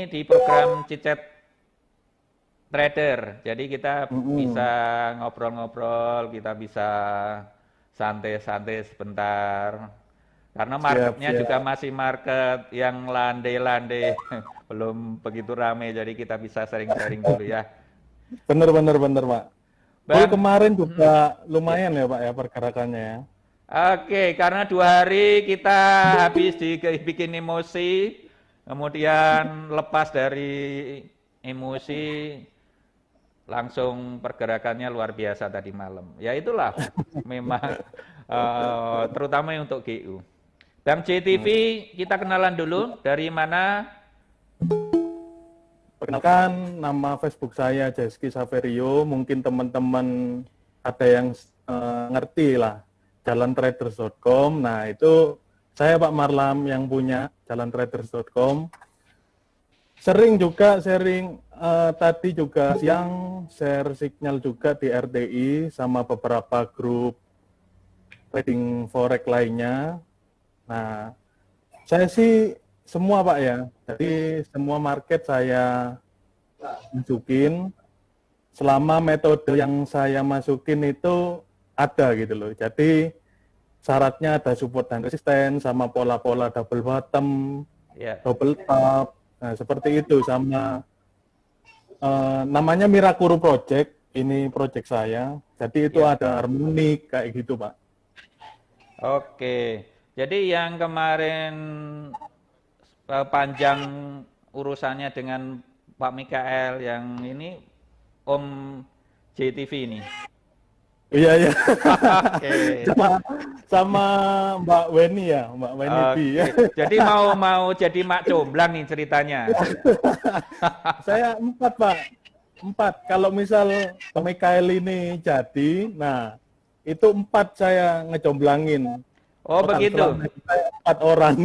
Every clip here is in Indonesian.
ini di program Cicet Trader. Jadi kita bisa ngobrol-ngobrol, kita bisa santai-santai sebentar. Karena marketnya juga masih market yang landai-landai, belum begitu rame. Jadi kita bisa sharing-sharing dulu ya. Bener Pak. Bang, kemarin juga lumayan ya Pak ya pergerakannya ya. Oke, karena 2 hari kita habis dibikin emosi, kemudian lepas dari emosi, langsung pergerakannya luar biasa tadi malam. Ya itulah, memang terutama untuk GU. Bang JTV, kita kenalan dulu, dari mana? Perkenalkan, nama Facebook saya Jeski Saverio, mungkin teman-teman ada yang ngerti lah. Jalantraders.com. Nah, itu saya Pak Marlam yang punya jalantraders.com. Sharing tadi juga siang share signal juga di RTI sama beberapa grup trading forex lainnya. Nah, saya sih semua Pak ya. Jadi semua market saya masukin selama metode yang saya masukin itu ada gitu loh. Jadi syaratnya ada support dan resisten sama pola-pola double bottom, double top. Nah, seperti itu sama namanya Mirakuru Project. Ini project saya. Jadi itu ada harmonik kayak gitu, Pak. Oke. Jadi yang kemarin panjang urusannya dengan Pak Mikael yang ini Om JTV ini. Iya. Oke. sama Mbak Weni ya, Mbak Weni B ya. Jadi mau jadi mak comblang nih ceritanya. Saya 4 Pak. 4. Kalau misal Pak Mikael ini jadi, nah itu 4 saya ngejomblangin. Oh begitu. Saya 4 orang.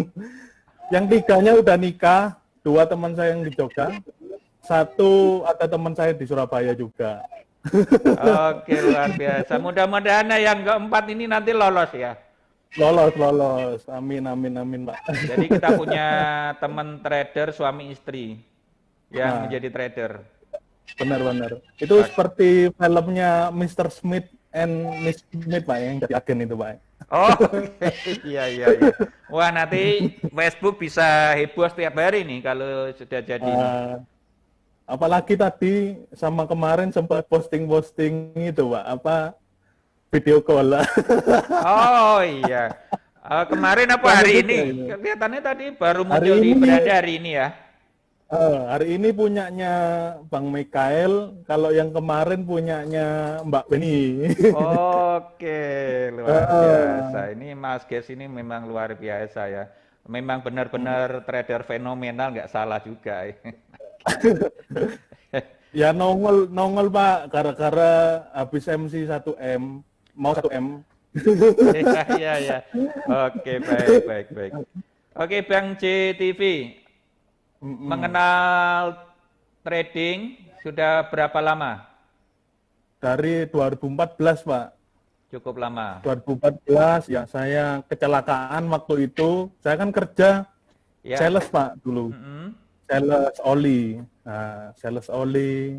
Yang 3-nya udah nikah, 2 teman saya yang di Jogja, 1 ada teman saya di Surabaya juga. Oke, luar biasa. Mudah-mudahan yang keempat ini nanti lolos ya. Lolos. Amin Pak. Jadi kita punya teman trader suami istri yang menjadi trader. Benar. Itu seperti filmnya Mr. Smith and Miss Smith Pak, yang jadi agen itu Pak. Oh, iya. Wah, nanti Facebook bisa heboh setiap hari nih kalau sudah jadi. Apalagi tadi sama kemarin sempat posting itu Pak, video call lah. Oh iya. Kemarin apa hari ini? Kelihatannya tadi baru muncul di beranda hari ini ya. Hari ini punyanya Bang Mikael, kalau yang kemarin punyanya Mbak Beni. Oke, luar biasa. Ini Mas Ges ini memang luar biasa ya. Memang benar-benar trader fenomenal, nggak salah juga. Ya nongol Pak, gara-gara habis MC 1M, mau 1M. Iya. Oke, baik. Oke, Bang JTV, mengenal trading sudah berapa lama? Dari 2014 Pak. Cukup lama. 2014 ya, saya kecelakaan waktu itu. Saya kan kerja sales Pak dulu. Sales oli. Nah, sales oli.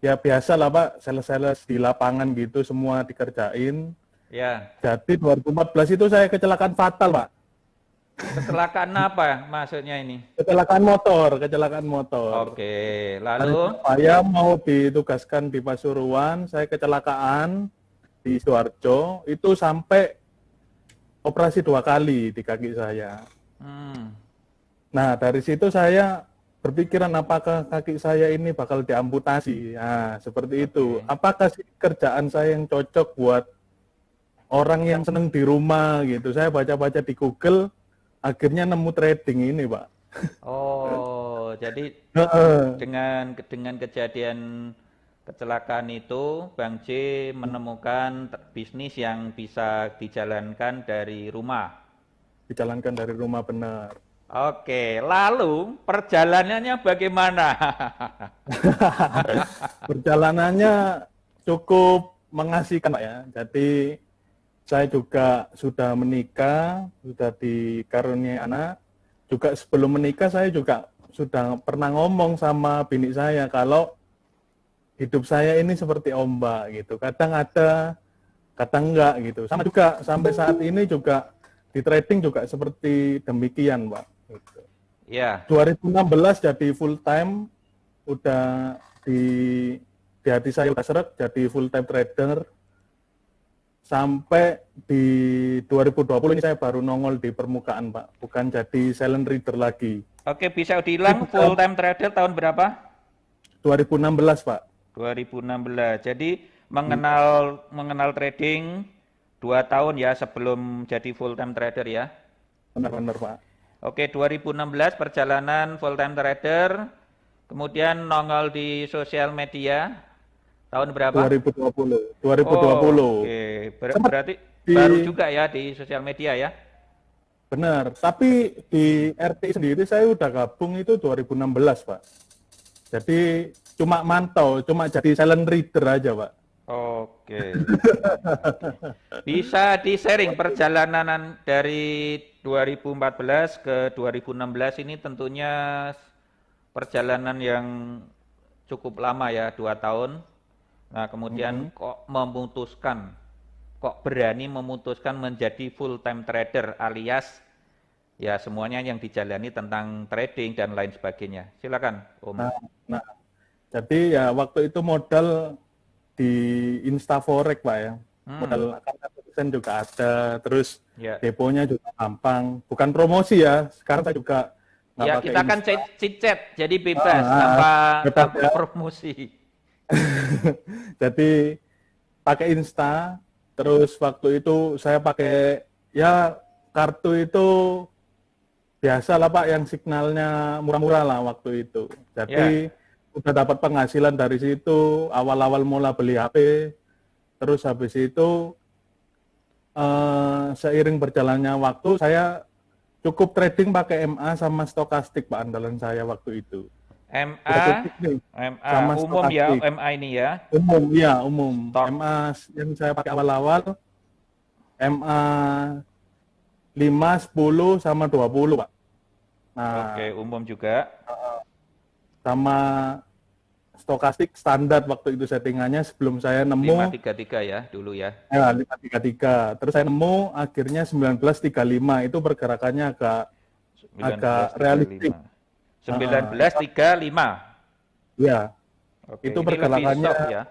Ya biasa lah Pak, sales di lapangan gitu semua dikerjain. Ya. Jadi 2014 itu saya kecelakaan fatal Pak. Kecelakaan apa maksudnya ini? Kecelakaan motor. Oke, lalu? Saya mau ditugaskan di Pasuruan, saya kecelakaan di Sidoarjo, itu sampai operasi 2 kali di kaki saya. Nah, dari situ saya berpikiran apakah kaki saya ini bakal diamputasi. Nah, seperti itu. Apakah sih kerjaan saya yang cocok buat orang yang seneng di rumah gitu. Saya baca-baca di Google, akhirnya nemu trading ini, Pak. Oh, jadi dengan kejadian kecelakaan itu, Bang J menemukan bisnis yang bisa dijalankan dari rumah. Dijalankan dari rumah, benar. Oke, lalu perjalanannya bagaimana? Perjalanannya cukup mengasihkan, Pak ya. Jadi saya juga sudah menikah, sudah dikaruniai anak. Juga sebelum menikah saya juga sudah pernah ngomong sama bini saya kalau hidup saya ini seperti ombak gitu. Kadang ada, kadang enggak gitu. Sama juga sampai saat ini juga di trading juga seperti demikian, Pak. Gitu. Ya. 2016 jadi full time, udah di hati saya udah seret jadi full time trader. Sampai di 2020 ini saya baru nongol di permukaan, Pak. Bukan jadi silent reader lagi. Oke, bisa diulang full time trader tahun berapa? 2016, Pak. 2016. Jadi mengenal trading 2 tahun ya sebelum jadi full time trader ya. Benar-benar, Pak. Oke, 2016 perjalanan full time trader, kemudian nongol di sosial media tahun berapa? 2020. 2020. Oke, berarti baru juga ya di sosial media ya. Benar, tapi di RTI sendiri saya udah gabung itu 2016, Pak. Jadi cuma mantau, cuma jadi silent reader aja, Pak. Oke. Bisa di-sharing perjalanan dari 2014 ke 2016 ini tentunya perjalanan yang cukup lama ya, 2 tahun. Nah, kemudian kok berani memutuskan menjadi full time trader alias ya semuanya yang dijalani tentang trading dan lain sebagainya. Silakan, Om. Nah, jadi ya waktu itu modal di Instaforex, Pak ya. Modal kan juga ada, terus deponya juga gampang. Bukan promosi ya, sekarang saya juga nggak ya, pakai kita kan chat, jadi bebas tanpa promosi. Jadi pakai Insta, terus waktu itu saya pakai ya kartu itu biasa lah, Pak, yang signalnya murah-murah lah waktu itu. Jadi udah dapat penghasilan dari situ, awal-awal mula beli HP, terus habis itu seiring berjalannya waktu saya cukup trading pakai MA sama stokastik, Pak, andalan saya waktu itu. MA sama umum stokastik. ya, MA ini ya? Umum, ya umum. MA yang saya pakai awal-awal, MA 5, 10, sama 20, Pak. Nah, oke, umum juga. Sama stokastik standar waktu itu settingannya sebelum saya nemu 533 ya dulu ya. Ya, 533. Terus saya nemu akhirnya 1935, itu pergerakannya agak realistik. 1935. Ya. Oke, Itu ini pergerakannya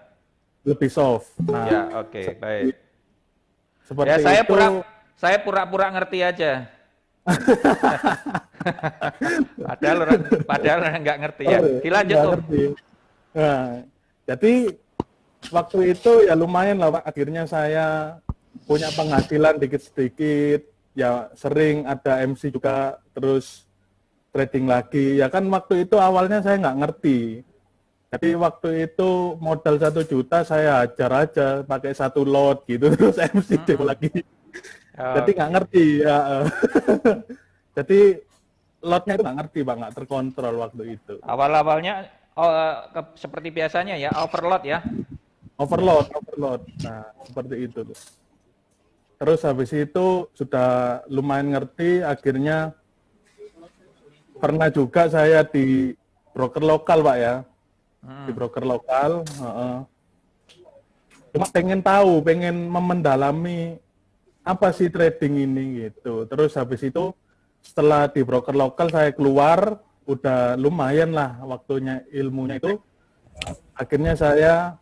lebih soft. Nah, ya, oke, baik. Seperti ya, itu. saya pura-pura ngerti aja. padahal nggak ngerti ya. Dilanjut, Om. Nah, jadi waktu itu ya lumayan lah, Pak. Akhirnya saya punya penghasilan dikit-sedikit. Ya sering ada MC juga, terus trading lagi. Ya kan waktu itu awalnya saya nggak ngerti. Jadi waktu itu modal 1 juta saya hajar aja pakai 1 lot gitu, terus MC lagi. Jadi nggak ngerti ya. Jadi lotnya itu nggak ngerti, Pak, nggak terkontrol waktu itu. Awal-awalnya seperti biasanya ya, overload ya. Overload. Nah, seperti itu tuh. Terus habis itu sudah lumayan ngerti, akhirnya pernah juga saya di broker lokal, Pak ya. Di broker lokal. Cuma pengen memendalami apa sih trading ini gitu. Terus habis itu setelah di broker lokal saya keluar, udah lumayan lah waktunya, ilmunya itu. Akhirnya saya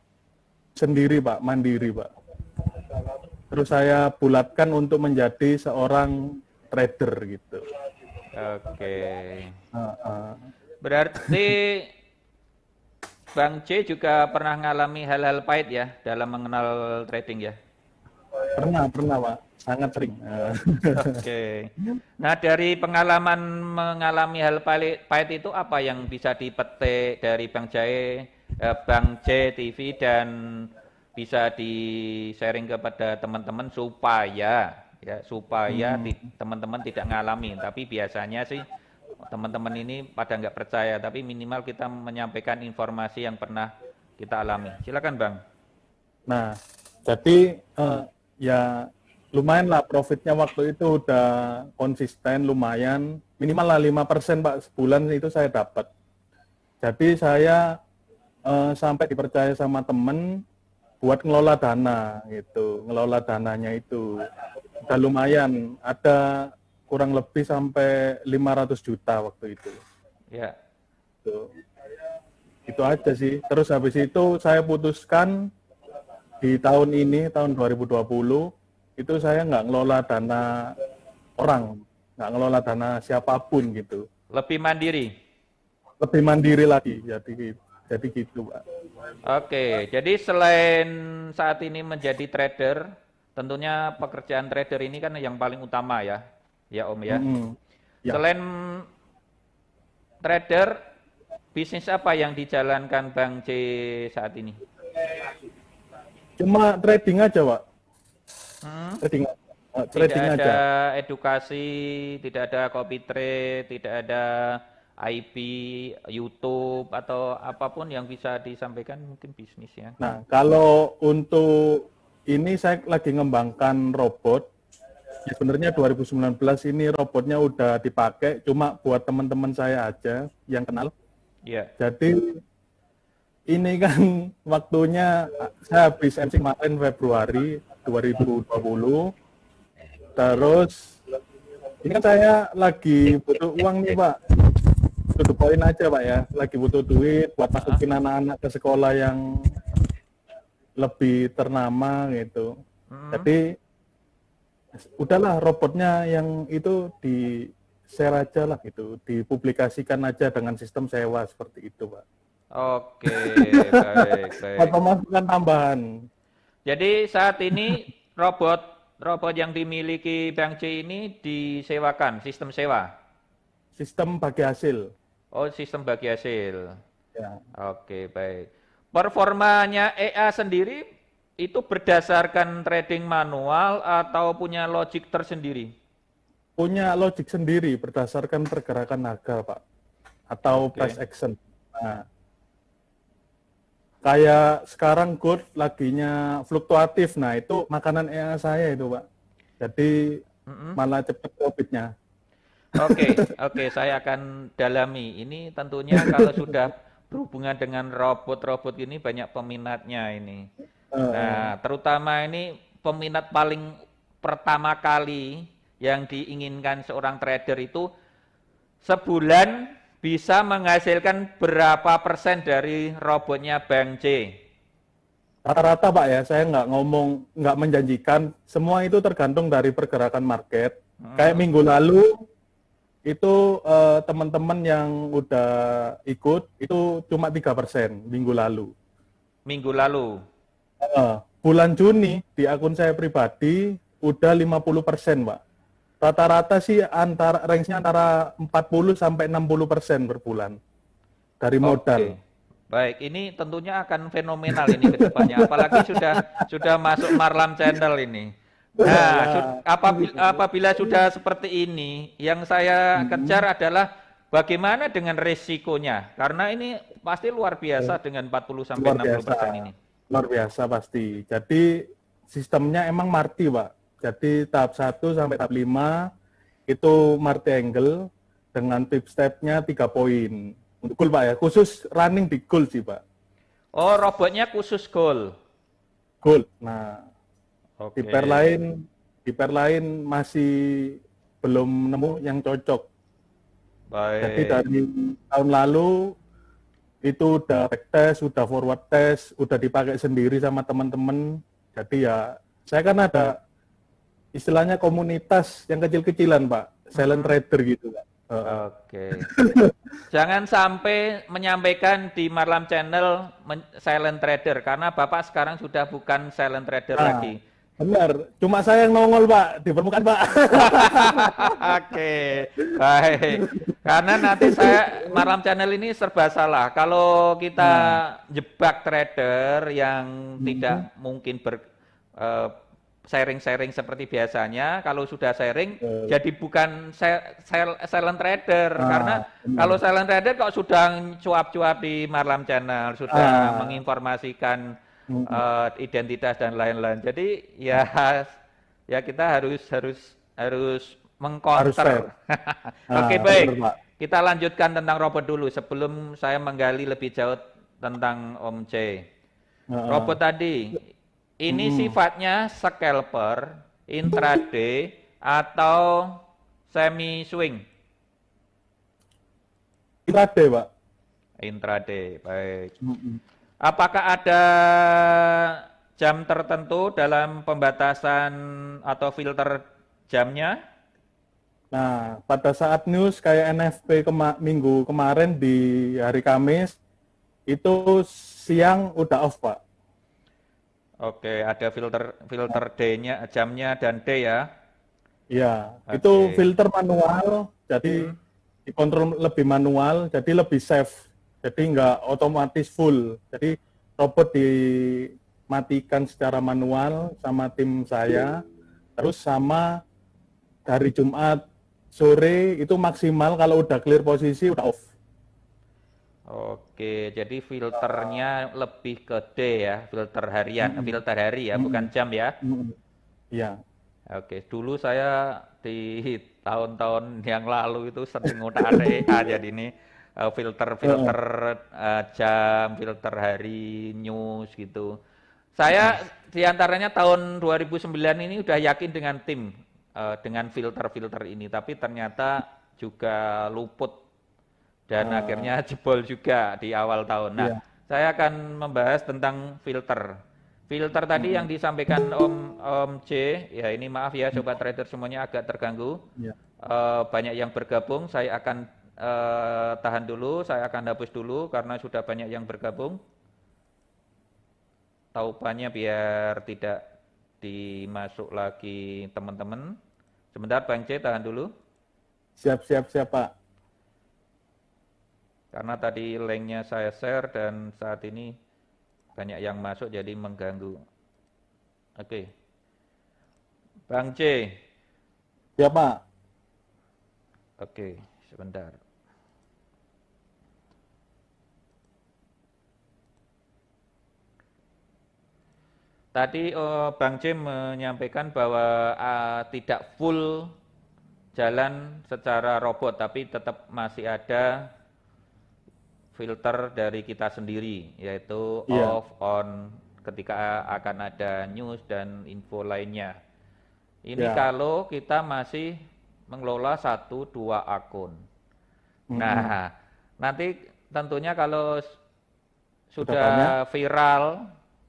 sendiri, Pak, mandiri, Pak. Terus saya bulatkan untuk menjadi seorang trader gitu. Oke. Berarti Bang C juga pernah mengalami hal-hal pahit ya dalam mengenal trading ya? Pernah, Pak. Sangat sering. Oke. Nah, dari pengalaman mengalami hal pahit itu apa yang bisa dipetik dari Bang C TV dan bisa di-sharing kepada teman-teman supaya teman-teman tidak ngalami. Tapi biasanya sih teman-teman ini pada nggak percaya, tapi minimal kita menyampaikan informasi yang pernah kita alami. Silakan, Bang. Nah, jadi ya lumayan lah profitnya waktu itu udah konsisten lumayan. Minimal lah 5% Pak sebulan itu saya dapat. Jadi saya sampai dipercaya sama temen buat ngelola dana gitu. Ngelola dananya itu udah lumayan. Ada kurang lebih sampai 500 juta waktu itu. Ya. Tuh. Itu aja sih. Terus habis itu saya putuskan di tahun ini, tahun 2020, itu saya nggak ngelola dana orang, nggak ngelola dana siapapun gitu. Lebih mandiri. Lebih mandiri lagi, jadi gitu, Pak. Oke, jadi selain saat ini menjadi trader, tentunya pekerjaan trader ini kan yang paling utama ya, ya Om ya. Ya. Selain trader, bisnis apa yang dijalankan Bang C saat ini? Cuma trading aja, Pak. Trading, trading Tidak aja. ada edukasi, tidak ada copy trade, tidak ada IP, YouTube, atau apapun yang bisa disampaikan mungkin bisnis ya. Nah, kalau untuk ini saya lagi ngembangkan robot. Ya, sebenarnya 2019 ini robotnya udah dipakai, cuma buat teman-teman saya aja yang kenal. Iya. Jadi ini kan waktunya saya habis MC kemarin Februari 2020. Terus ini kan saya lagi butuh uang nih Pak. To the point aja Pak ya. Lagi butuh duit buat masukin anak-anak ke sekolah yang lebih ternama gitu. Jadi udahlah robotnya yang itu di share aja lah gitu, dipublikasikan aja dengan sistem sewa seperti itu Pak. Oke, baik, baik. Buat pemasukan tambahan. Jadi saat ini robot yang dimiliki Bang C ini disewakan, sistem sewa? Sistem bagi hasil. Oh, sistem bagi hasil. Ya. Oke, baik. Performanya EA sendiri itu berdasarkan trading manual atau punya logic tersendiri? Punya logic sendiri berdasarkan pergerakan harga Pak. Atau price action. Nah, kayak sekarang gold laginya fluktuatif. Nah, itu makanan EA saya itu, Pak. Jadi malah cepat profitnya. Oke, saya akan dalami. Ini tentunya kalau sudah berhubungan dengan robot-robot ini banyak peminatnya ini. Nah, terutama ini peminat paling pertama kali yang diinginkan seorang trader itu sebulan bisa menghasilkan berapa persen dari robotnya Bang C? Rata-rata Pak ya, saya nggak menjanjikan. Semua itu tergantung dari pergerakan market. Kayak minggu lalu itu teman-teman yang udah ikut itu cuma 3% minggu lalu. Minggu lalu? Bulan Juni di akun saya pribadi udah 50% Pak. Rata-rata sih range-nya antara 40 sampai 60% per bulan dari modal. Baik, ini tentunya akan fenomenal ini ke depannya. Apalagi sudah masuk Marlam Channel ini. Nah, apabila sudah seperti ini, yang saya kejar adalah bagaimana dengan resikonya. Karena ini pasti luar biasa dengan 40 sampai 60% ini. Luar biasa pasti. Jadi sistemnya emang marti, Pak. Jadi tahap 1 sampai tahap 5 itu marti angle dengan tip step-nya 3 poin. Untuk goal Pak ya, khusus running di goal sih Pak. Oh, robotnya khusus goal. Goal. Nah, di pair lain masih belum nemu yang cocok. Baik. Jadi dari tahun lalu itu udah back test, udah forward test, udah dipakai sendiri sama teman-teman. Jadi ya, saya kan ada istilahnya komunitas yang kecil-kecilan Pak, silent trader gitu Pak. Oke. Jangan sampai menyampaikan di Marlam Channel silent trader karena Bapak sekarang sudah bukan silent trader lagi. Benar, cuma saya yang nongol Pak di permukaan Pak. Oke, baik. Karena nanti Marlam Channel ini serba salah. Kalau kita jebak trader yang tidak mungkin sharing-sharing seperti biasanya, kalau sudah sharing jadi bukan silent trader karena kalau silent trader kok sudah cuap-cuap di Marlam Channel, sudah menginformasikan identitas dan lain-lain. Jadi ya ya kita harus Harus fair. mengcounter. Oke, Nah, baik. benar, Pak. Kita lanjutkan tentang robot dulu sebelum saya menggali lebih jauh tentang Om C. Heeh. Robot tadi, ini Mm-mm. sifatnya scalper, intraday, atau semi swing? Intraday, Pak. Intraday, baik. Mm-mm. Apakah ada jam tertentu dalam pembatasan atau filter jamnya? Nah, pada saat news kayak NFP minggu kemarin di hari Kamis, itu siang udah off, Pak. Oke, ada filter D-nya, jamnya dan D ya. Iya, itu Oke. filter manual, jadi dikontrol lebih manual, jadi lebih safe. Jadi nggak otomatis full. Jadi robot dimatikan secara manual sama tim saya, terus sama dari Jumat sore itu maksimal kalau udah clear posisi udah off. Oke, jadi filternya lebih ke D ya, filter harian, filter hari ya, bukan jam ya. Mm-mm. Iya, Oke, dulu saya di tahun-tahun yang lalu itu sering ngutak-atik jadi ini filter-filter jam, filter hari, news gitu. Saya diantaranya tahun 2009 ini udah yakin dengan tim, dengan filter-filter ini, tapi ternyata juga luput dan akhirnya jebol juga di awal tahun. Nah, iya, saya akan membahas tentang filter. Filter tadi yang disampaikan Om C, ya ini maaf ya sobat trader semuanya agak terganggu. iya. Banyak yang bergabung, saya akan tahan dulu, saya akan hapus dulu karena sudah banyak yang bergabung. Taupannya biar tidak dimasuk lagi teman-teman. Sebentar Bang C, tahan dulu. Siap, siap, siap, Pak. Karena tadi linknya saya share dan saat ini banyak yang masuk jadi mengganggu. Oke. Bang C. Siap, Pak. Oke, sebentar. Tadi Bang C menyampaikan bahwa tidak full jalan secara robot, tapi tetap masih ada filter dari kita sendiri, yaitu Iya, off, on, ketika akan ada news dan info lainnya. Ini ya. kalau kita masih mengelola 1-2 akun. Nah, nanti tentunya kalau Sudah banyak. sudah viral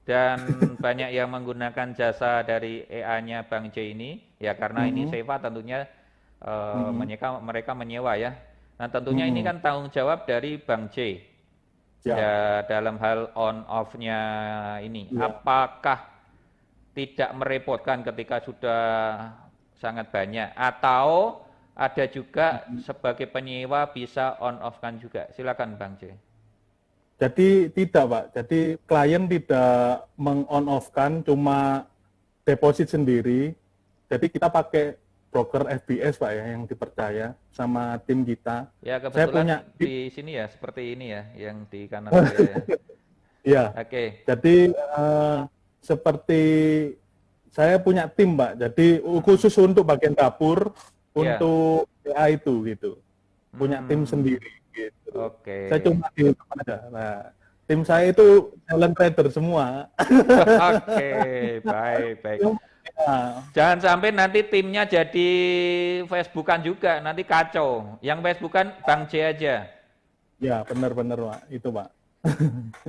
dan banyak yang menggunakan jasa dari EA-nya Bang J ini, ya karena ini Seva tentunya mereka menyewa ya. Nah tentunya ini kan tanggung jawab dari Bang J. Ya. Ya dalam hal on off-nya ini, Ya. apakah tidak merepotkan ketika sudah sangat banyak atau ada juga sebagai penyewa bisa on off kan juga? Silakan Bang J. Jadi tidak, Pak. Jadi klien tidak meng-on off-kan, cuma deposit sendiri. Jadi kita pakai broker FBS, Pak, ya, yang dipercaya sama tim kita. Ya Saya punya, kebetulan di sini ya seperti ini ya yang di kanan saya ya. ya. Oke. Jadi seperti saya punya tim, Pak. Jadi khusus untuk bagian dapur, Ya. untuk PA itu gitu. Punya tim sendiri gitu. Oke. Saya cuma di depan aja. Nah, tim saya itu talent trader semua. Oke, baik. Ya, Jangan sampai nanti timnya jadi Facebookan juga, nanti kacau. Yang Facebookan Bang J aja. ya benar-benar, Pak. Itu, Pak.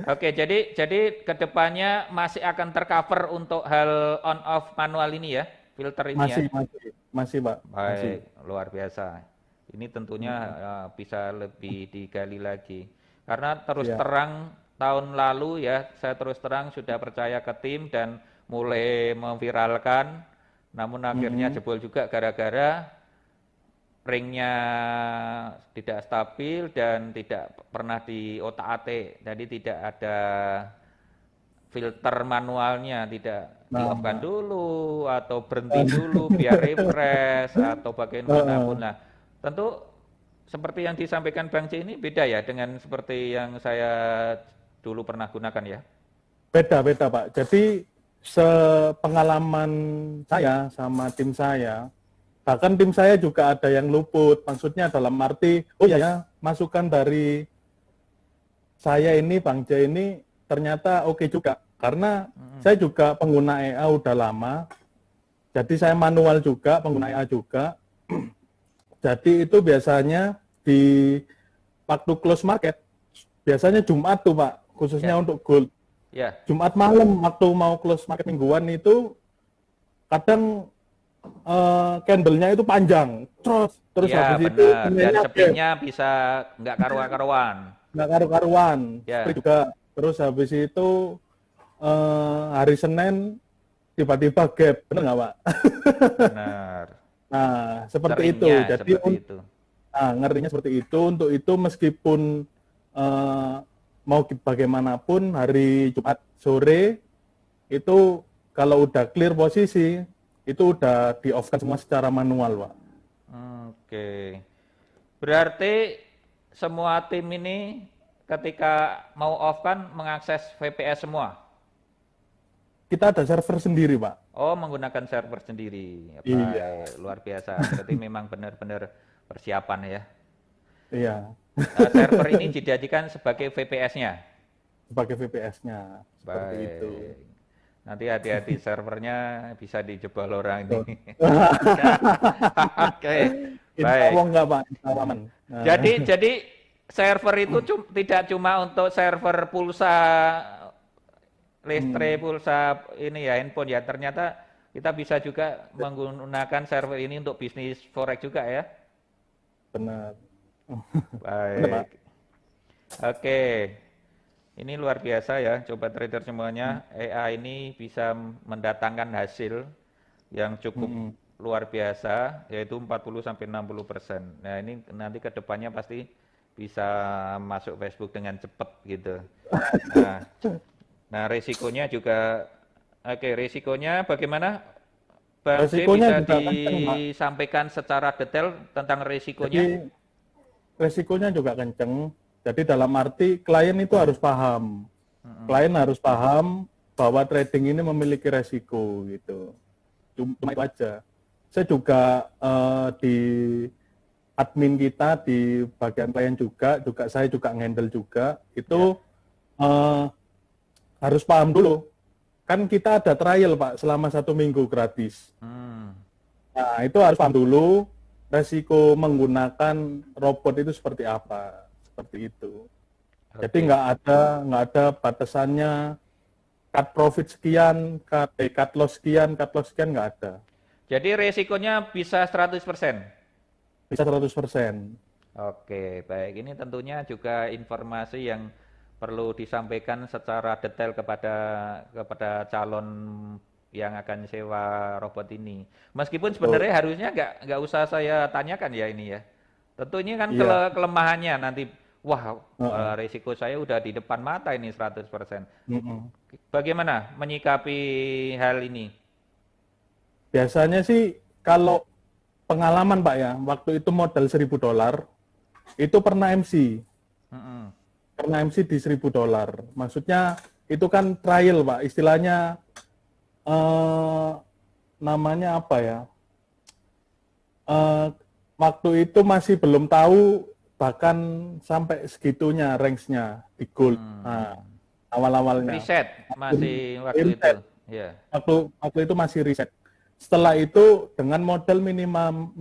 Oke, jadi kedepannya masih akan tercover untuk hal on off manual ini ya, filter ini ya. Masih, Pak. Masih. Baik, luar biasa. Ini tentunya bisa lebih digali lagi. Karena terus Ya. terang tahun lalu ya, saya terus terang sudah percaya ke tim dan mulai memviralkan, namun akhirnya jebol juga gara-gara ringnya tidak stabil dan tidak pernah di otak-atik, jadi tidak ada filter manualnya, tidak di-off-kan dulu atau berhenti dulu biar refresh atau bagaimanapun. Nah, tentu seperti yang disampaikan Bang C ini beda ya dengan seperti yang saya dulu pernah gunakan ya. Beda, Pak. Jadi sepengalaman saya sama tim saya, bahkan tim saya juga ada yang luput. Maksudnya dalam arti, oh ya, masukan dari saya ini, Bang J ini ternyata oke juga. Karena saya juga pengguna EA udah lama, jadi saya manual juga, pengguna EA juga. Jadi itu biasanya di waktu close market, biasanya Jumat tuh Pak, khususnya untuk gold. Jumat malam waktu mau close market mingguan itu kadang candle-nya itu panjang, terus Ya, habis itu benar. Dan sepinya bisa nggak karuan-karuan. Nggak karu-karuan, Ya. seperti juga. Terus habis itu hari Senin tiba-tiba gap, benar nggak Pak? Benar. Nah, seperti itu. Seringnya Jadi seperti itu. ngerinya seperti itu. Untuk itu meskipun mau bagaimanapun hari Jumat sore itu kalau udah clear posisi itu udah di off kan semua secara manual, Pak. Oke. Berarti semua tim ini ketika mau off kan mengakses VPS semua? Kita ada server sendiri, Pak. Oh, menggunakan server sendiri. Iya. Luar biasa. Berarti memang benar-benar persiapan ya. Iya. Nah, server ini dijadikan sebagai VPS-nya? Sebagai VPS-nya. Seperti itu. Nanti hati-hati servernya bisa dijebol orang ini. Oke, baik. Enggak, Pak. Aman. Jadi server itu tidak cuma untuk server pulsa listrik, pulsa ini ya, handphone ya. Ternyata kita bisa juga menggunakan server ini untuk bisnis forex juga ya. Benar. Baik. Oke. Ini luar biasa ya, coba trader semuanya. EA ini bisa mendatangkan hasil yang cukup luar biasa, yaitu 40-60%. Nah ini nanti ke depannya pasti bisa masuk Facebook dengan cepat gitu. Nah resikonya juga, resikonya bagaimana? Bang C bisa disampaikan secara detail tentang resikonya? Jadi, resikonya juga kenceng. Jadi dalam arti klien itu harus paham. Klien harus paham bahwa trading ini memiliki resiko gitu. Cuma itu aja. Saya juga di admin kita di bagian klien juga saya juga ngendel juga. Itu harus paham dulu. Kan kita ada trial Pak selama 1 minggu gratis. Nah itu harus paham dulu resiko menggunakan robot itu seperti apa. Seperti itu. Jadi nggak ada batasannya cut profit sekian, cut loss sekian nggak ada. Jadi resikonya bisa 100%? Bisa 100%. Oke, baik. Ini tentunya juga informasi yang perlu disampaikan secara detail kepada calon yang akan sewa robot ini. Meskipun sebenarnya harusnya nggak usah saya tanyakan ya ini ya. Tentu ini kan kelemahannya nanti. Wah, risiko saya udah di depan mata ini 100%. Bagaimana menyikapi hal ini? Biasanya sih kalau pengalaman Pak ya, waktu itu modal $1.000, itu pernah MC. Pernah MC di $1.000. Maksudnya itu kan trial Pak, istilahnya namanya apa ya? Waktu itu masih belum tahu bahkan sampai segitunya range-nya di gold. Nah, awal-awalnya. Riset masih waktu itu. Ya. Waktu itu masih riset. Setelah itu dengan modal minimal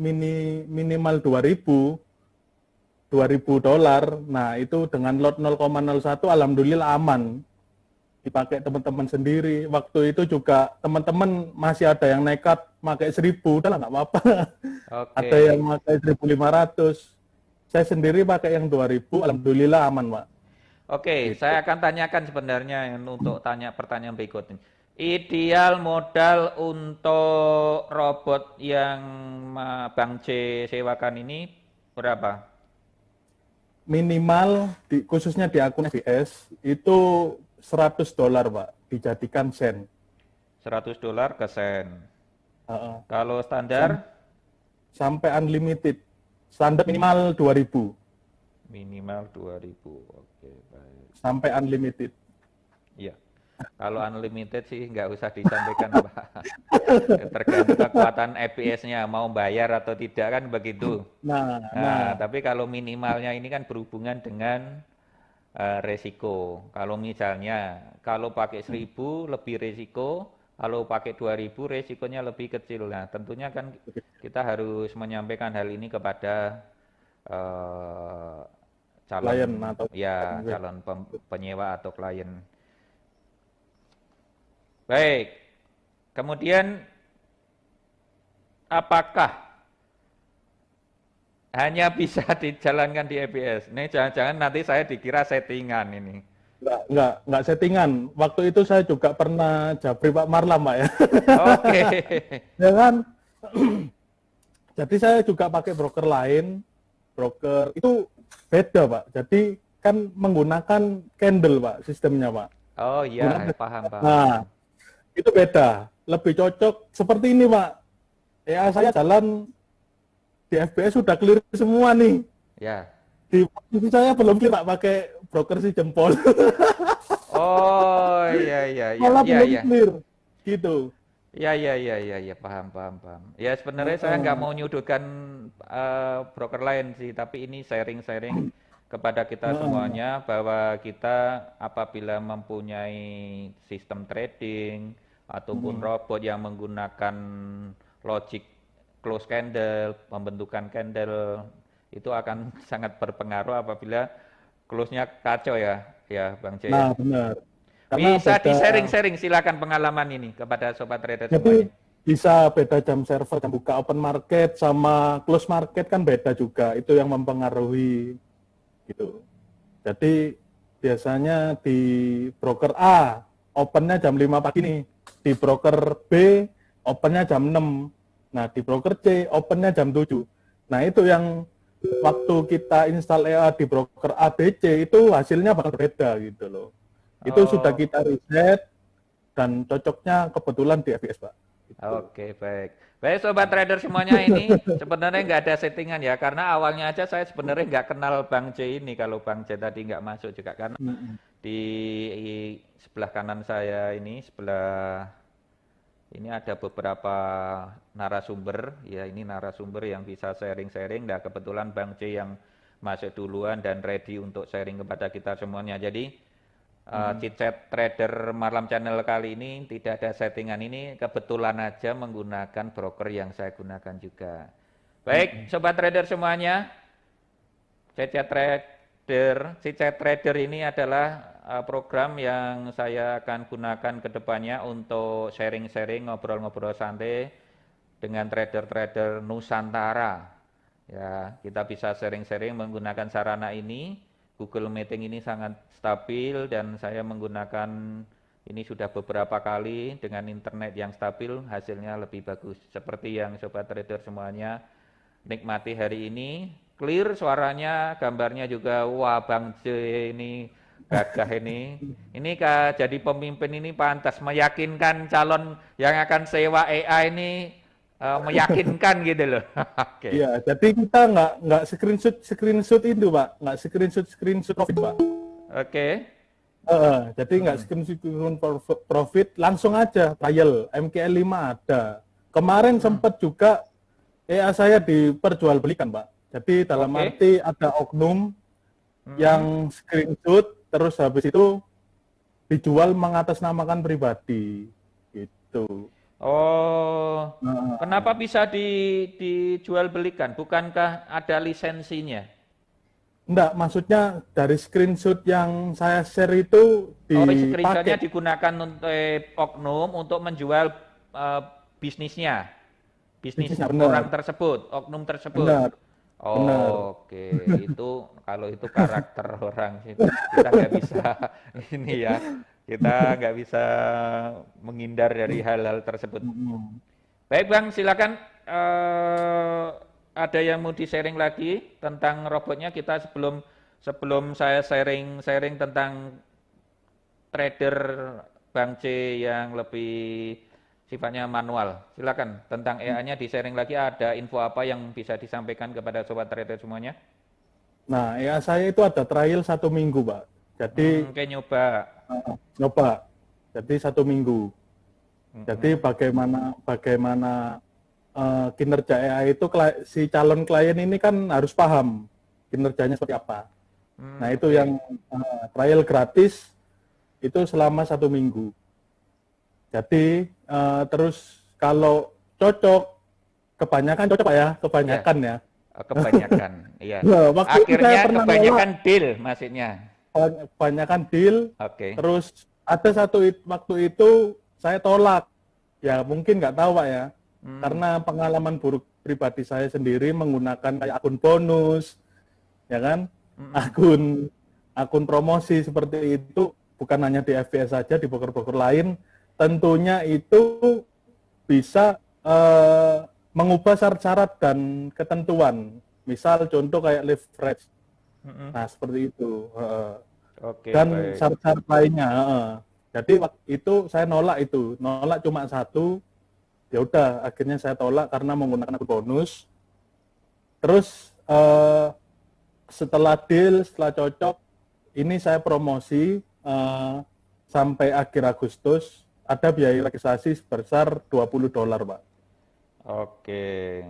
$2.000, nah itu dengan lot 0,01 alhamdulillah aman. Dipakai teman-teman sendiri. Waktu itu juga teman-teman masih ada yang nekat pakai 1.000, udah nggak apa-apa. Ada yang pakai 1.500. Saya sendiri pakai yang 2.000, alhamdulillah aman, Pak. Oke, saya akan tanyakan sebenarnya untuk pertanyaan berikutnya. Ideal modal untuk robot yang Bang C sewakan ini berapa? Minimal, khususnya di akun FBS, itu $100, Pak, dijadikan sen. $100 ke sen. Kalau standar? Sampai unlimited. Standar minimal 2.000. Minimal 2.000, oke baik. Sampai unlimited. Iya. Kalau unlimited sih nggak usah disampaikan, Pak. Tergantung kekuatan FPS-nya, mau bayar atau tidak kan begitu. Nah, Nah, nah, tapi kalau minimalnya ini kan berhubungan dengan resiko. Kalau misalnya, kalau pakai 1.000 lebih resiko, kalau pakai 2.000 resikonya lebih kecil. Nah, tentunya kan kita harus menyampaikan hal ini kepada eh, klien calon atau ya penyewa atau klien. Baik. Kemudian apakah hanya bisa dijalankan di EBS? Ini jangan-jangan nanti saya dikira settingan ini. nggak settingan. Waktu itu saya juga pernah japri Pak Marlam, Pak ya. Oke. Ya kan? Jadi saya juga pakai broker lain. Broker itu beda, Pak. Jadi kan menggunakan candle, Pak, sistemnya, Pak. Oh iya, paham, paham. Nah, itu beda. Lebih cocok seperti ini, Pak. Ya, saya jalan di FBS sudah clear semua nih. Ya. Di posisi saya belum clear, Pak, pakai broker si jempol. Oh iya iya iya Malah iya belum iya. clear. Gitu. Iya iya iya iya ya, paham paham paham. Ya sebenarnya saya nggak mau nyudutkan broker lain sih, tapi ini sharing-sharing kepada kita semuanya bahwa kita apabila mempunyai sistem trading ataupun robot yang menggunakan logic close candle, pembentukan candle itu akan sangat berpengaruh apabila close-nya kacau ya Bang C ya. Nah, benar. Karena Bisa beda, di-sharing-sharing silakan pengalaman ini kepada sobat trader jadi semuanya. bisa beda jam server, jam buka open market sama close market kan beda juga. Itu yang mempengaruhi gitu. Jadi biasanya di broker A opennya jam 5 pagi nih. Di broker B opennya jam 6. Nah, di broker C opennya jam 7. Nah, itu yang waktu kita install EA di broker A, B, C itu hasilnya bakal beda gitu loh. Itu sudah Oh, kita riset dan cocoknya kebetulan di FBS, Pak. Gitu. oke baik. Baik sobat trader semuanya ini sebenarnya nggak ada settingan ya karena awalnya aja saya sebenarnya nggak kenal Bang C ini kalau Bang C tadi nggak masuk juga karena di sebelah kanan saya ini sebelah ini ada beberapa narasumber ya ini narasumber yang bisa sharing-sharing. Nah kebetulan Bang C yang masuk duluan dan ready untuk sharing kepada kita semuanya. Jadi Chit-chat Trader Malam Channel kali ini tidak ada settingan ini kebetulan aja menggunakan broker yang saya gunakan juga. Baik, sobat trader semuanya, Chit-chat Trader ini adalah program yang saya akan gunakan ke depannya untuk sharing-sharing ngobrol-ngobrol santai dengan trader-trader Nusantara. Ya, kita bisa sharing-sharing menggunakan sarana ini. Google Meeting ini sangat stabil dan saya menggunakan ini sudah beberapa kali dengan internet yang stabil hasilnya lebih bagus. Seperti yang sobat trader semuanya nikmati hari ini, clear suaranya, gambarnya juga wah Bang C ini gagah ini. Ini jadi pemimpin ini pantas meyakinkan calon yang akan sewa AI ini meyakinkan gitu loh. Oke. Iya, jadi kita nggak screenshot itu, Pak, nggak screenshot profit, Pak. Oke. Jadi nggak screenshot profit, langsung aja trial MKL 5 ada. Kemarin sempat juga EA saya diperjualbelikan, Pak. Jadi dalam arti ada oknum yang screenshot terus habis itu dijual mengatasnamakan pribadi gitu. Oh, kenapa bisa dijual belikan? Bukankah ada lisensinya? Enggak, maksudnya dari screenshot yang saya share itu Screenshotnya dipakai. digunakan untuk oknum untuk menjual bisnisnya, bisnis Bisnisnya, orang benar. tersebut, oknum tersebut. Benar, benar. Oke, itu kalau itu karakter orang sih, kita nggak bisa ini ya, kita nggak bisa menghindar dari hal-hal tersebut. Baik Bang, silakan. Ada yang mau di-sharing lagi tentang robotnya kita sebelum saya sharing tentang trader Bang C yang lebih sifatnya manual. Silakan tentang AI-nya di-sharing lagi ada info apa yang bisa disampaikan kepada sobat trader semuanya? Nah, ya saya itu ada trial 1 minggu, Pak. Jadi Oke nyoba. nyoba. Jadi 1 minggu. Jadi bagaimana kinerja AI itu si calon klien ini kan harus paham kinerjanya seperti apa. Nah itu yang trial gratis itu selama 1 minggu. Jadi terus kalau cocok, kebanyakan cocok Pak ya, kebanyakan ya. Kebanyakan, iya. Nah, Akhirnya kebanyakan deal maksudnya. Kebanyakan deal. Oke. Terus ada waktu itu saya tolak. Ya mungkin nggak tahu Pak ya. Karena pengalaman buruk pribadi saya sendiri menggunakan kayak akun bonus, ya kan? Akun promosi seperti itu bukan hanya di FBS saja, di broker-broker lain. Tentunya itu bisa mengubah syarat-syarat dan ketentuan. Misal contoh kayak leverage. Nah seperti itu. Dan syarat-syarat lainnya. Jadi waktu itu saya nolak cuma 1. Ya udah, akhirnya saya tolak karena menggunakan akun bonus. Terus setelah deal, setelah cocok, ini saya promosi sampai akhir Agustus. Ada biaya registrasi sebesar $20 Pak. Oke.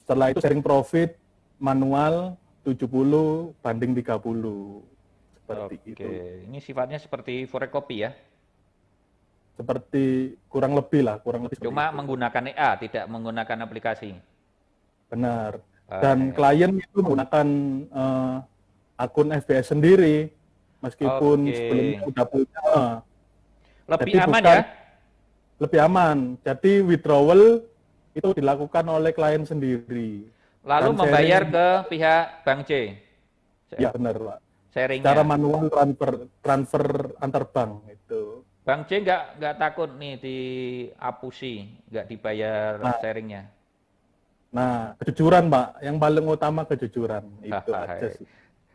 Setelah itu sharing profit manual 70 banding 30. Seperti itu. Ini sifatnya seperti Forekopi ya? Seperti kurang lebih. Cuma menggunakan EA, tidak menggunakan aplikasi. Benar. Dan klien itu menggunakan akun FBS sendiri, meskipun sebelumnya udah punya. Lebih aman ya? Lebih aman. Jadi withdrawal itu dilakukan oleh klien sendiri. Lalu membayar ke pihak Bank C? Ya benar Pak. Sharingnya. Secara manual transfer antar bank itu. Bank C nggak takut nih diapusi, nggak dibayar sharingnya? Nah, kejujuran Pak. Yang paling utama kejujuran. Itu aja sih.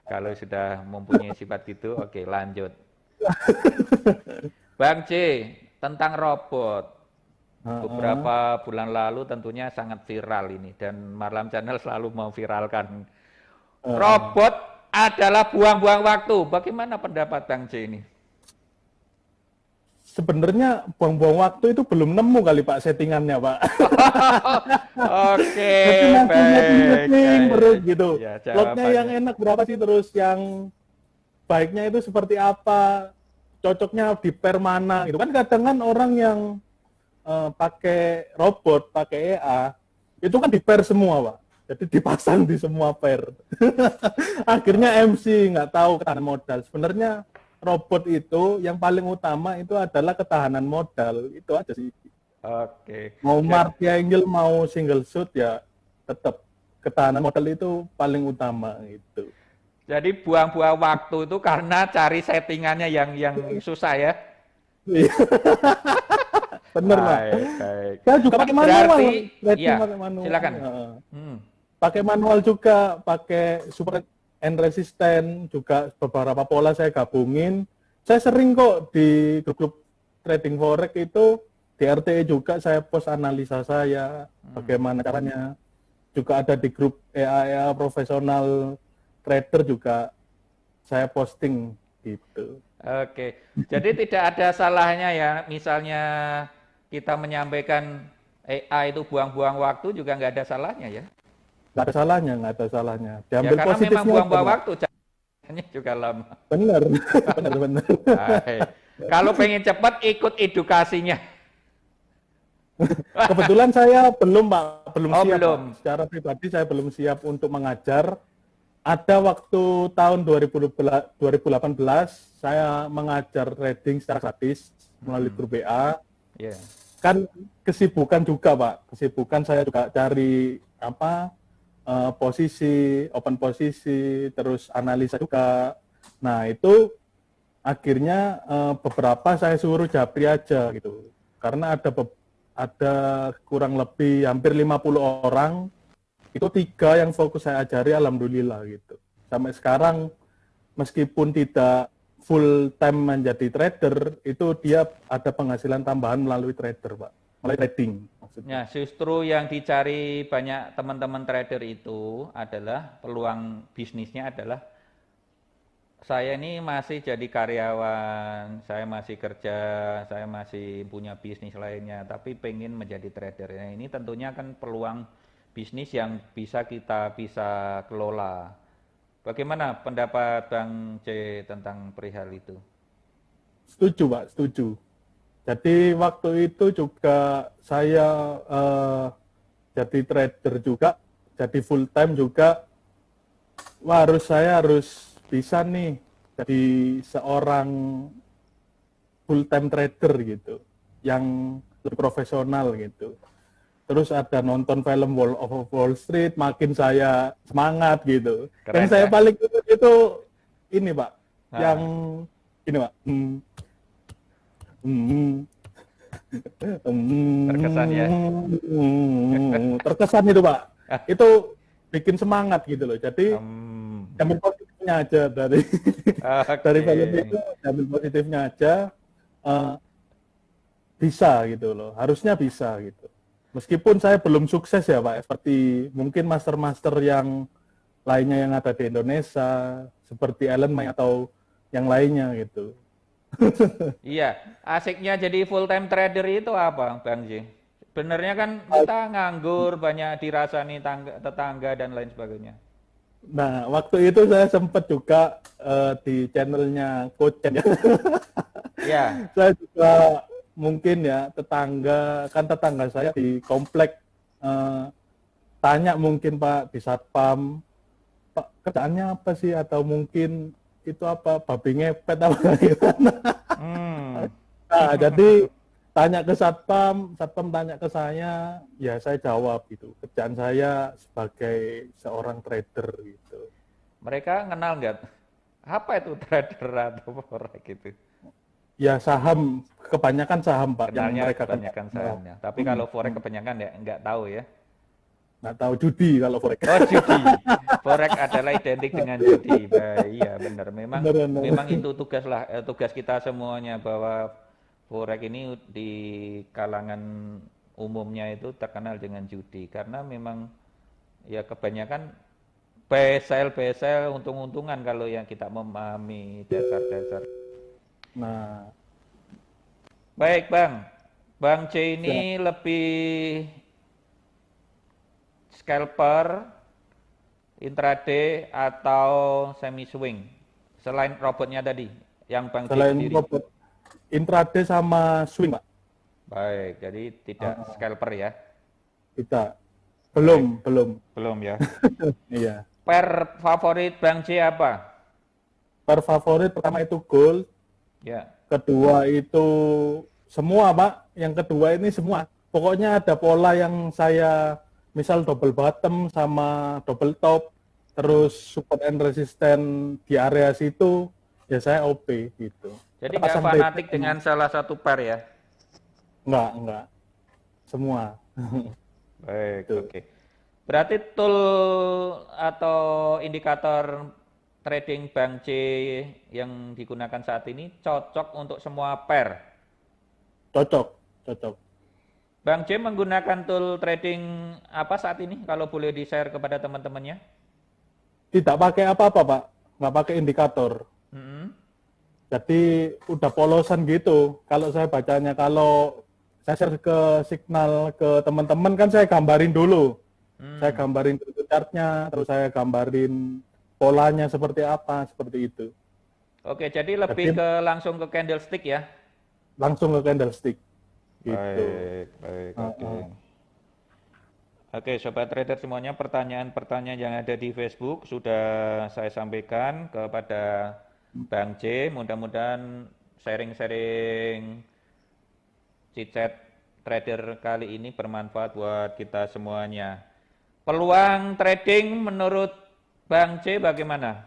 Kalau sudah mempunyai sifat gitu, oke lanjut. Bang C, tentang robot. Beberapa bulan lalu tentunya sangat viral ini. Dan Marlam Channel selalu memviralkan. Robot adalah buang-buang waktu. Bagaimana pendapat Bang C ini? Sebenarnya buang-buang waktu itu belum nemu kali Pak settingannya Pak. Oke, baik. Terus gitu. Ya, lognya yang enak berapa sih, terus yang baiknya itu seperti apa, cocoknya di pair mana gitu kan. Kadang kan orang yang pakai robot, pakai EA itu kan di pair semua Pak. Jadi dipasang di semua pair. Akhirnya MC nggak tahu ketahanan modal. Sebenarnya robot itu yang paling utama itu adalah ketahanan modal. Itu aja sih. Oke. Mau martingale mau single shoot ya tetap ketahanan modal itu paling utama itu. Jadi buang-buang waktu itu karena cari settingannya yang susah ya. Bener Pak. Baik. Saya juga pakai manual. Berarti, ya, pakai manual. Silakan. Pakai manual juga, pakai support and resistant juga, beberapa pola saya gabungin. Saya sering kok di grup trading forex itu, di RTE juga saya post analisa saya, bagaimana caranya. Juga ada di grup EA profesional trader juga saya posting gitu. Oke, jadi tidak ada salahnya ya, misalnya kita menyampaikan AI itu buang-buang waktu juga nggak ada salahnya ya? Nggak ada salahnya. Ya Diambil karena memang buang-buang waktu, caranya juga lama. Bener. Kalau pengen cepat ikut edukasinya. Kebetulan saya belum Pak, belum siap. Belum. Pak. Secara pribadi saya belum siap untuk mengajar. Ada waktu tahun 2018 saya mengajar trading secara gratis melalui grup BA. Yeah. Kan kesibukan juga Pak, kesibukan saya juga cari posisi, open posisi, terus analisa juga. Nah itu akhirnya beberapa saya suruh japri aja gitu, karena ada kurang lebih hampir 50 orang, itu 3 yang fokus saya ajari, alhamdulillah gitu. Sampai sekarang meskipun tidak full time menjadi trader, itu dia ada penghasilan tambahan melalui trader Pak, melalui trading maksudnya. Ya, justru yang dicari banyak teman-teman trader itu adalah peluang bisnisnya adalah saya ini masih jadi karyawan, saya masih kerja, saya masih punya bisnis lainnya, tapi pengen menjadi trader. Nah, ini tentunya kan peluang bisnis yang bisa kelola. Bagaimana pendapat Bang C tentang perihal itu? Setuju, Pak, setuju. Jadi waktu itu juga saya jadi trader juga, jadi full time juga. Wah, saya harus bisa nih jadi seorang full time trader gitu, yang lebih profesional gitu. Terus ada nonton film Wall of Wall Street, makin saya semangat gitu. Keren Yang saya ya? paling ingat itu ini, Pak, yang Nah, ini, Pak. Hmm, terkesan ya. terkesan itu, Pak. Itu bikin semangat gitu loh. Jadi ambil positifnya aja dari dari Oke. film itu, ambil positifnya aja, eh, bisa gitu loh. Harusnya bisa gitu. Meskipun saya belum sukses ya, Pak, seperti mungkin master-master yang lainnya yang ada di Indonesia, seperti Ellen May atau yang lainnya gitu. Iya, asiknya jadi full time trader itu apa, Bang J? Benernya kan kita nganggur, banyak dirasani tetangga dan lain sebagainya. Nah, waktu itu saya sempat juga di channelnya Coach Chen ya. Iya. Saya juga mungkin ya tetangga saya di komplek eh, tanya mungkin Pak di Satpam, Pak kerjaannya apa sih, atau mungkin itu apa babi ngepet apa gimana. Hmm. Nah, jadi tanya ke Satpam, Satpam tanya ke saya, ya saya jawab gitu. Kerjaan saya sebagai seorang trader gitu. Mereka kenal nggak? Apa itu trader atau forex gitu? Ya saham, kebanyakan saham Pak yang Kenalnya mereka kenal. kebanyakan sahamnya. Tapi kalau forex kebanyakan ya nggak tahu ya. Nggak tahu judi kalau forex. Oh, judi. Forex adalah identik dengan judi. Bah, iya benar. Memang Bener, bener. memang itu tugas kita semuanya, bahwa forex ini di kalangan umumnya itu terkenal dengan judi, karena memang ya kebanyakan buy sell untung-untungan kalau yang kita memahami dasar-dasar. Nah, Baik Bang, Bang C ya, ini lebih scalper, intraday atau semi swing? Selain robotnya tadi, yang Bang C selain sendiri. robot intraday sama swing Pak, Baik, jadi tidak scalper ya. kita Baik, belum. belum ya. Iya. Pair favorit Bang C apa? Per favorit pertama itu gold, Ya, kedua itu semua Pak, yang kedua ini semua. Pokoknya ada pola yang saya misal double bottom sama double top, terus support and resistance di area situ, ya saya OP gitu. jadi nggak Pasang fanatik TP, dengan salah satu pair ya. enggak. Semua. Baik, Gitu. oke. Berarti tool atau indikator trading Bang C yang digunakan saat ini cocok untuk semua pair. Cocok. Bang C menggunakan tool trading apa saat ini? Kalau boleh di-share kepada teman-temannya. Tidak pakai apa-apa, Pak. Nggak pakai indikator. Mm-mm. Jadi udah polosan gitu. Kalau saya bacanya, kalau saya share ke signal ke teman-teman kan saya gambarin dulu. Saya gambarin chartnya, terus saya gambarin polanya seperti apa, seperti itu. Oke, jadi lebih Jadi ke langsung ke candlestick ya. langsung ke candlestick. Gitu. Baik, oke. Oke, sobat trader semuanya, pertanyaan-pertanyaan yang ada di Facebook sudah saya sampaikan kepada Bang C. Mudah-mudahan sharing-sharing chit-chat trader kali ini bermanfaat buat kita semuanya. Peluang trading menurut Bang C bagaimana?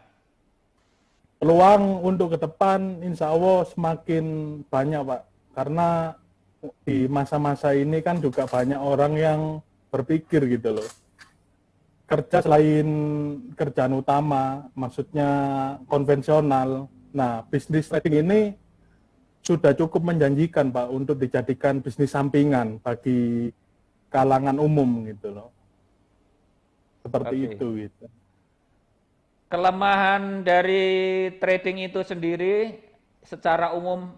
Peluang untuk ke depan insya Allah semakin banyak, Pak. Karena di masa-masa ini kan juga banyak orang yang berpikir gitu loh. Kerja selain kerjaan utama, maksudnya konvensional. Nah, bisnis trading ini sudah cukup menjanjikan, Pak, untuk dijadikan bisnis sampingan bagi kalangan umum gitu loh. Seperti Oke. itu gitu. kelemahan dari trading itu sendiri secara umum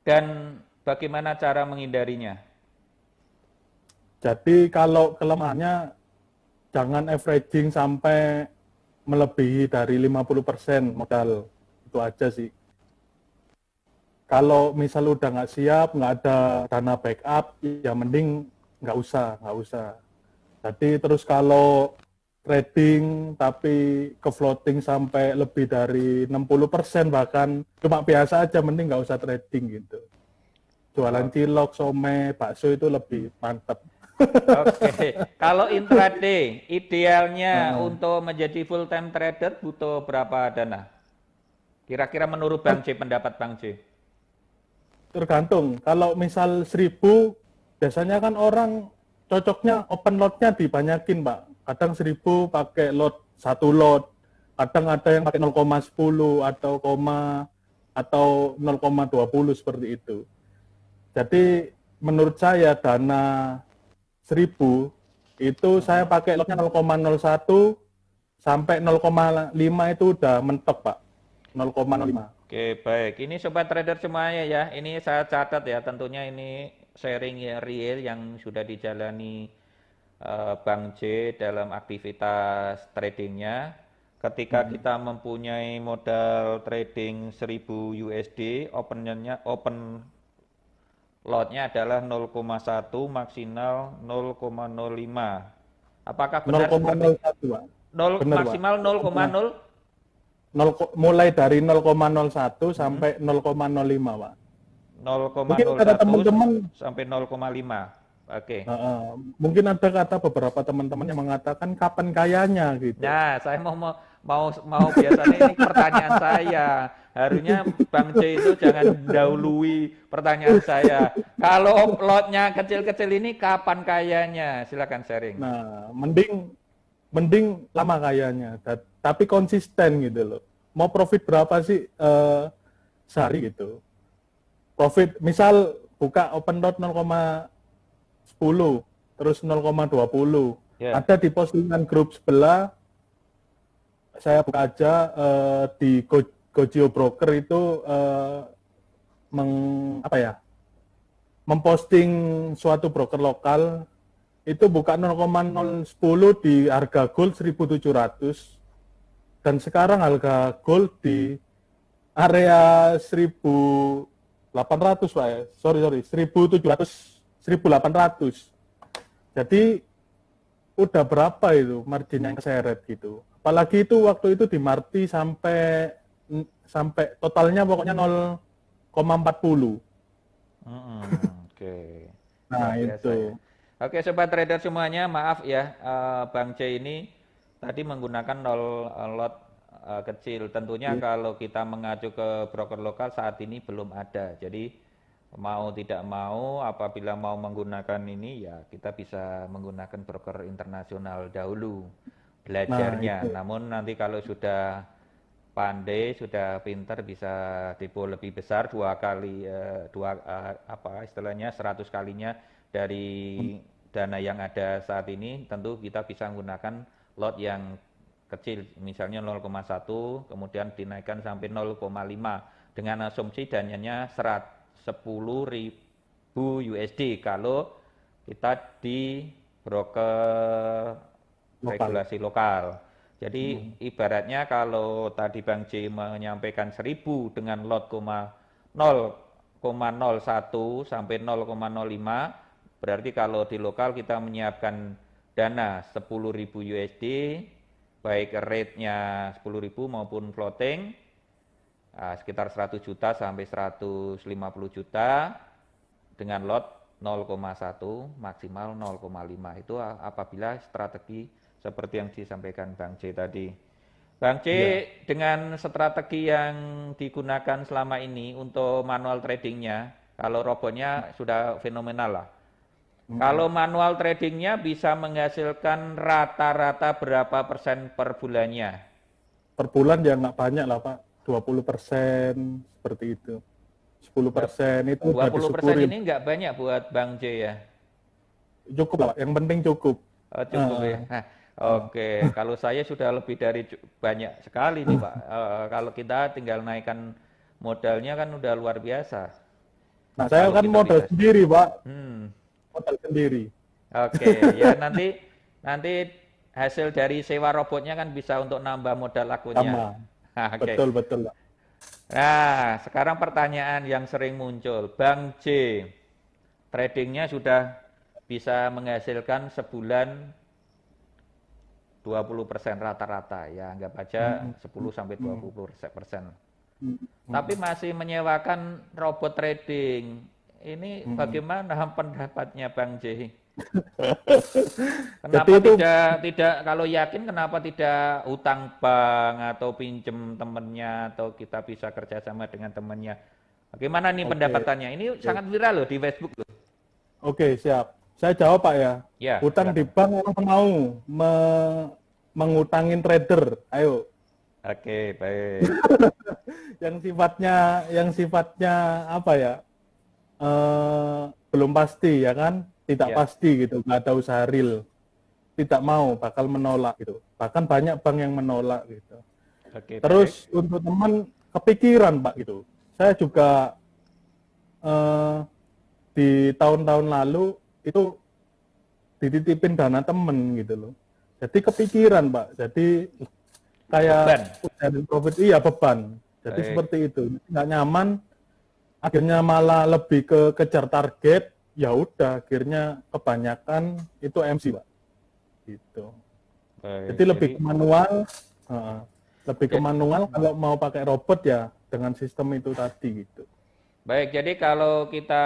dan bagaimana cara menghindarinya? Jadi kalau kelemahannya jangan averaging sampai melebihi dari 50% modal. Itu aja sih. Kalau misal udah nggak siap, nggak ada dana backup, ya mending nggak usah. Jadi terus kalau trading tapi ke floating sampai lebih dari 60% bahkan cuma biasa aja, mending nggak usah trading gitu. Jualan cilok, somai, bakso itu lebih mantap. Oke, kalau intraday idealnya untuk menjadi full time trader butuh berapa dana? Kira-kira menurut Bang C, pendapat Bang C. Tergantung. Kalau misal 1000, biasanya kan orang cocoknya open lot-nya dibanyakin, Pak. Kadang 1000 pakai lot, satu lot. Kadang ada yang pakai 0,10 atau atau 0,20 seperti itu. Jadi menurut saya dana 1000 itu saya pakai lotnya 0,01 sampai 0,5 itu udah mentok, Pak. 0,05. Oke, baik. Ini sobat trader semuanya ya. Ini saya catat ya. Tentunya ini sharing ya real yang sudah dijalani Bang J dalam aktivitas tradingnya. Ketika kita mempunyai modal trading 1000 USD, open lotnya adalah 0,1 maksimal 0,05. Apakah benar seperti 0,01, Pak. 0 Benar, maksimal Pak. 0,0? Mulai dari 0,01 sampai 0,05, Pak. Mungkin kata 0,01 teman-teman, sampai 0,5. Oke. mungkin ada kata beberapa teman-teman yang mengatakan kapan kayanya gitu. Nah, saya mau biasanya ini pertanyaan saya. Harusnya Bang C itu jangan dahului pertanyaan saya. Kalau lotnya kecil-kecil ini kapan kayanya? Silakan sharing. Nah, mending lama kayanya, tapi konsisten gitu loh. Mau profit berapa sih sehari gitu? Profit misal buka open lot 0,10 terus 0,20. Yeah. Ada di postingan grup sebelah, saya buka aja di Gojio Broker itu memposting suatu broker lokal itu buka 0,010 di harga gold 1.700 dan sekarang harga gold di area 1.800, Pak ya. Sorry, 1.700, 1.800. Jadi udah berapa itu margin yang keseret gitu. Apalagi itu waktu itu di Marti sampai totalnya pokoknya 0,40. Oke. Nah, itu. Oke, sobat trader semuanya, maaf ya, Bang C ini tadi menggunakan 0 lot kecil. Tentunya kalau kita mengacu ke broker lokal saat ini belum ada. Jadi mau tidak mau, apabila mau menggunakan ini ya kita bisa menggunakan broker internasional dahulu belajarnya. Namun nanti kalau sudah pandai, sudah pintar, bisa depo lebih besar 2 kali, istilahnya 100 kalinya dari dana yang ada saat ini, tentu kita bisa menggunakan lot yang kecil, misalnya 0,1, kemudian dinaikkan sampai 0,5 dengan asumsi dananya 10.000 USD kalau kita di broker regulasi lokal. Jadi ibaratnya kalau tadi Bang C menyampaikan 1000 dengan lot 0,01 sampai 0,05, berarti kalau di lokal kita menyiapkan dana 10.000 USD, baik rate-nya 10.000 maupun floating, sekitar 100 juta sampai 150 juta dengan lot 0,1 maksimal 0,5. Itu apabila strategi seperti yang disampaikan Bang C tadi. Bang C, dengan strategi yang digunakan selama ini untuk manual tradingnya, kalau robotnya sudah fenomenal lah. Kalau manual tradingnya bisa menghasilkan rata-rata berapa persen per bulannya? Per bulan ya nggak banyak lah, Pak. 20% seperti itu. 10% itu 20% ini nggak banyak buat Bang C ya? Cukup lah, yang penting cukup. Cukup ya. Nah, Oke, kalau saya sudah lebih dari banyak sekali nih Pak. Kalau kita tinggal naikkan modalnya kan udah luar biasa. Nah, saya Kalau kan kita modal bisa. sendiri, Pak. Hmm. Modal sendiri. Oke, ya nanti hasil dari sewa robotnya kan bisa untuk nambah modal akunnya. Sama. Oke. Betul, betul, Pak. Nah, sekarang pertanyaan yang sering muncul, Bang J, tradingnya sudah bisa menghasilkan sebulan 20% rata-rata, ya anggap aja Hmm, 10 sampai hmm, 20%. hmm, Tapi hmm, masih menyewakan robot trading. Ini hmm. bagaimana pendapatnya Bang J? Jadi Kenapa itu tidak kalau yakin kenapa tidak utang bank atau pinjem temennya atau kita bisa kerjasama dengan temennya? Bagaimana nih oke, pendapatannya? Ini oke. sangat viral loh di Facebook loh. Oke, siap. Saya jawab, Pak ya. Ya, Hutang di silakan. bank orang mau mengutangin trader. Ayo. Oke, baik. Yang sifatnya apa ya? Belum pasti ya kan? Tidak Ya, pasti gitu, nggak ada usaha real. Tidak mau, bakal menolak gitu. Bahkan banyak bank yang menolak gitu. oke, baik. Terus untuk teman kepikiran Pak gitu. Saya juga eh, di tahun-tahun lalu itu dititipin dana temen gitu loh. Jadi kepikiran Pak. Jadi Beban. kayak udah profit, iya beban. Jadi Baik. seperti itu. Nggak nyaman, akhirnya malah lebih ke kejar target. Ya udah, akhirnya kebanyakan itu MC Pak. Gitu. Baik. Jadi lebih ke manual, lebih ke Ja- manual kalau mau pakai robot ya dengan sistem itu tadi gitu. baik, jadi kalau kita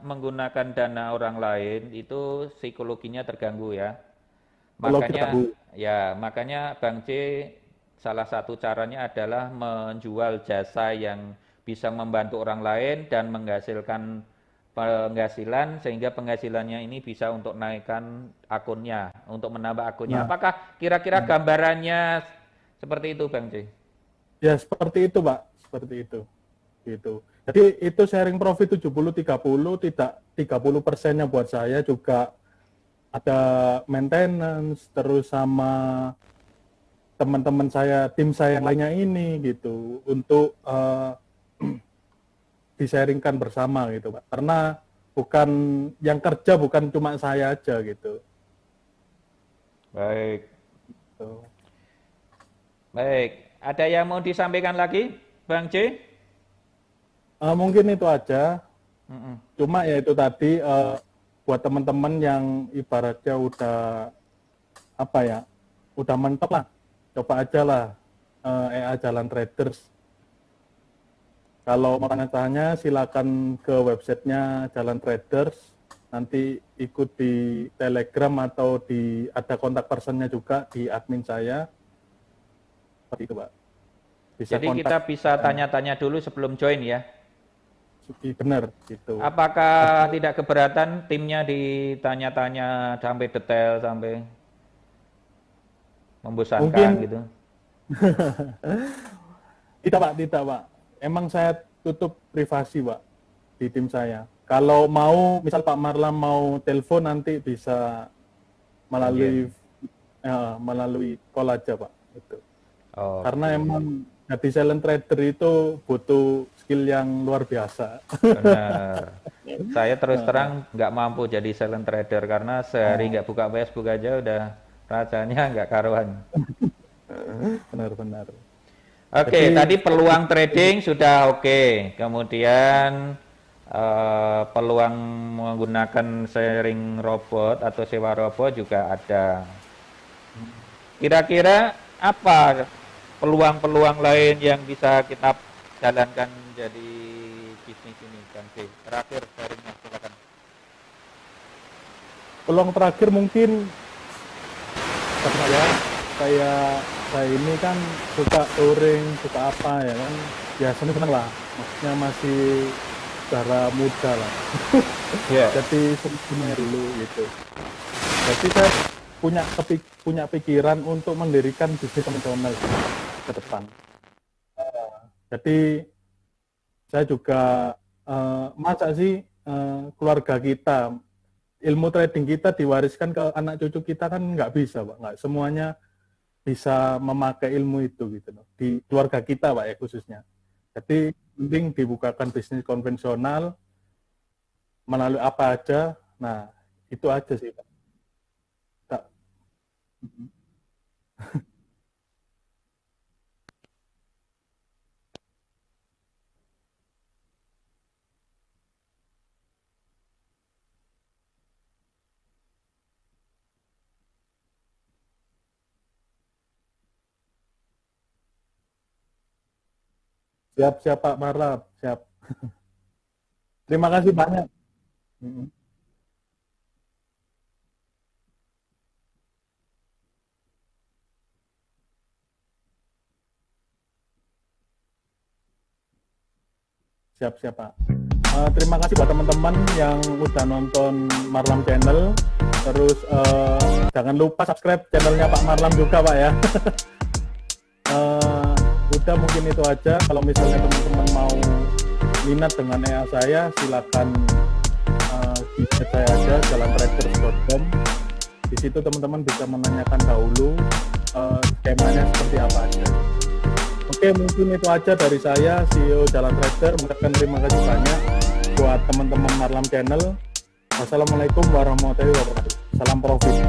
menggunakan dana orang lain itu psikologinya terganggu ya. Kalau kita Makanya makanya Bang C salah satu caranya adalah menjual jasa yang bisa membantu orang lain dan menghasilkan penghasilan sehingga penghasilannya ini bisa untuk naikkan akunnya, untuk menambah akunnya. nah, Apakah kira-kira gambarannya seperti itu Bang C? ya seperti itu Pak, seperti itu. Gitu. Jadi itu sharing profit 70-30, tidak 30%-nya buat saya, juga ada maintenance terus sama teman-teman saya, tim saya yang lainnya ini gitu untuk di-sharingkan bersama gitu Pak. Karena bukan yang kerja bukan cuma saya aja gitu. Baik, Tuh. baik. Ada yang mau disampaikan lagi, Bang C? Mungkin itu aja. Mm-mm. Cuma ya itu tadi buat teman-teman yang ibaratnya udah apa ya, udah mentok lah, coba aja lah EA Jalan Traders. Kalau mau tanya-tanya silakan ke websitenya Jalan Traders, nanti ikut di Telegram atau ada kontak personnya juga di admin saya. Seperti itu Pak. Bisa Jadi kontak. kita bisa tanya-tanya dulu sebelum join ya. Bener gitu. Apakah tidak keberatan timnya ditanya-tanya sampai detail, sampai membosankan Mungkin gitu? tidak Pak, tidak Pak. Emang saya tutup privasi Pak di tim saya. Kalau mau, misal Pak Marlam mau telepon nanti bisa melalui melalui call aja Pak. Gitu. Karena Oke, emang jadi silent trader itu butuh skill yang luar biasa. benar. Saya terus terang nggak mampu jadi silent trader karena sehari nggak buka Facebook aja udah rasanya nggak karuan. Benar-benar. Oke, Jadi tadi peluang trading sudah oke. Kemudian peluang menggunakan sharing robot atau sewa robot juga ada. Kira-kira apa peluang-peluang lain yang bisa kita jalankan jadi bisnis ini, Kang C? Terakhir sharingnya, silakan. peluang terakhir mungkin saya saya ini kan suka touring, suka apa ya kan, ya seneng lah, maksudnya masih cara muda lah. Ya. Jadi seneng dulu gitu. Jadi saya punya pikiran untuk mendirikan bisnis konvensional ke depan. Jadi saya juga masa sih keluarga kita ilmu trading kita diwariskan ke anak cucu kita kan nggak bisa, Pak. Nggak semuanya bisa memakai ilmu itu gitu loh. Di keluarga kita, Pak, ya khususnya. Jadi penting dibukakan bisnis konvensional melalui apa aja. Nah, itu aja sih, Pak. Tak. Siap, siap Pak Marlap, siap. Terima kasih banyak. Mm. Siap, siap Pak. Terima kasih buat teman-teman yang udah nonton Marlam Channel. Terus jangan lupa subscribe channelnya Pak Marlam juga, Pak, ya. Udah mungkin itu aja. Kalau misalnya teman-teman mau minat dengan EA saya, silakan di chat saya aja, jalantraders.com. Di situ teman-teman bisa menanyakan dahulu skemanya seperti apa aja. Oke, mungkin itu aja dari saya, CEO Jalan Trader. Mengucapkan terima kasih banyak buat teman-teman Marlam Channel. Wassalamualaikum warahmatullahi wabarakatuh. Salam profit.